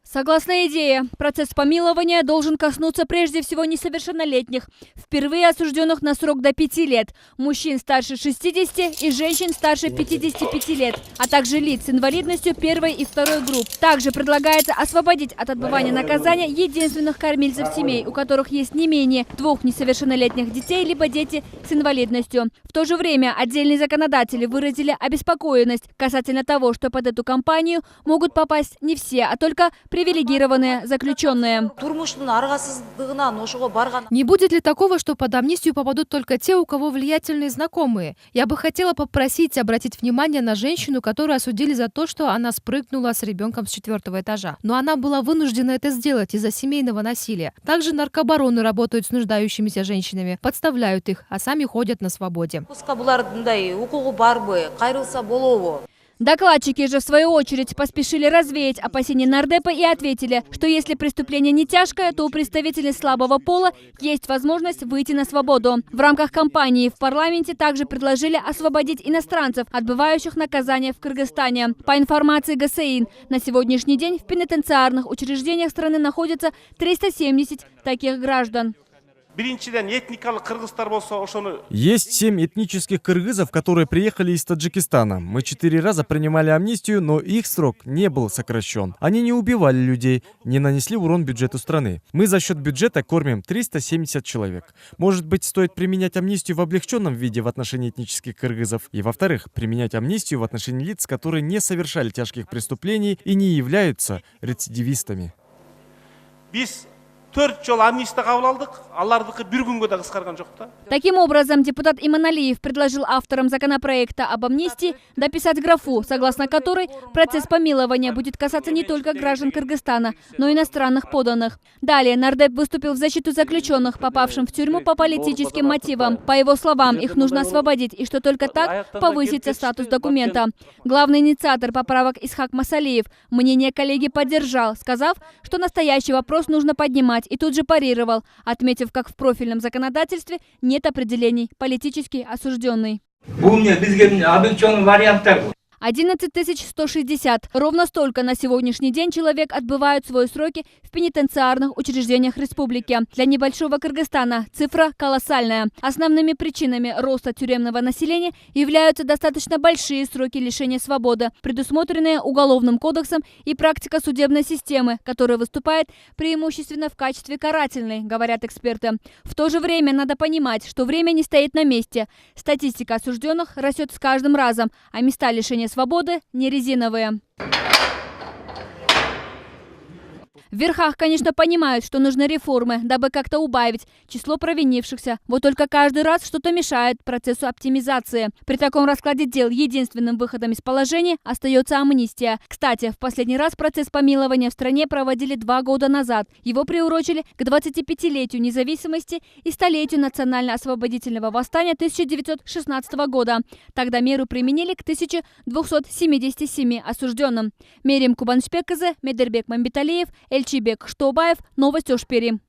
Согласно идее, процесс помилования должен коснуться прежде всего несовершеннолетних, впервые осужденных на срок до 5 лет, мужчин старше 60 и женщин старше 55 лет, а также лиц с инвалидностью первой и второй групп. Также предлагается освободить от отбывания наказания единственных кормильцев семей, у которых есть не менее 2 несовершеннолетних детей, либо дети с инвалидностью. В то же время отдельные законодатели выразили обеспокоенность касательно того, что под эту кампанию могут попасть не все, а только привилегированные заключенные. Не будет ли такого, что под амнистию попадут только те, у кого влиятельные знакомые? Я бы хотела попросить обратить внимание на женщину, которую осудили за то, что она спрыгнула с ребенком с 4-го этажа. Но она была вынуждена это сделать из-за семейного насилия. Также наркобароны работают с нуждающимися женщинами, подставляют их, а сами ходят на свободе. Докладчики же, в свою очередь, поспешили развеять опасения нардепа и ответили, что если преступление не тяжкое, то у представителей слабого пола есть возможность выйти на свободу. В рамках кампании в парламенте также предложили освободить иностранцев, отбывающих наказание в Кыргызстане. По информации ГСИН, на сегодняшний день в пенитенциарных учреждениях страны находится 370 таких граждан. Есть 7 этнических кыргызов, которые приехали из Таджикистана. Мы 4 раза принимали амнистию, но их срок не был сокращен. Они не убивали людей, не нанесли урон бюджету страны. Мы за счет бюджета кормим 370 человек. Может быть, стоит применять амнистию в облегченном виде в отношении этнических кыргызов. И, во-вторых, применять амнистию в отношении лиц, которые не совершали тяжких преступлений и не являются рецидивистами. Таким образом, депутат Иманалиев предложил авторам законопроекта об амнистии дописать графу, согласно которой процесс помилования будет касаться не только граждан Кыргызстана, но и иностранных подданных. Далее нардеп выступил в защиту заключенных, попавшим в тюрьму по политическим мотивам. По его словам, их нужно освободить, и что только так повысится статус документа. Главный инициатор поправок Исхак Масалиев мнение коллеги поддержал, сказав, что настоящий вопрос нужно поднимать, и тут же парировал, отметив, как в профильном законодательстве нет определений «политически осужденный». 11 160. Ровно столько на сегодняшний день человек отбывают свои сроки в пенитенциарных учреждениях республики. Для небольшого Кыргызстана цифра колоссальная. Основными причинами роста тюремного населения являются достаточно большие сроки лишения свободы, предусмотренные Уголовным кодексом, и практика судебной системы, которая выступает преимущественно в качестве карательной, говорят эксперты. В то же время надо понимать, что время не стоит на месте. Статистика осужденных растет с каждым разом, а места лишения свободы не резиновые. В верхах, конечно, понимают, что нужны реформы, дабы как-то убавить число провинившихся. Вот только каждый раз что-то мешает процессу оптимизации. При таком раскладе дел единственным выходом из положения остается амнистия. Кстати, в последний раз процесс помилования в стране проводили 2 года назад. Его приурочили к 25-летию независимости и 100-летию национально-освободительного восстания 1916 года. Тогда меру применили к 1277 осужденным. Мерим Кубаншпекызы, Медербек Мамбеталиев, Эльчибек Штоубаев. Новости Ошпери.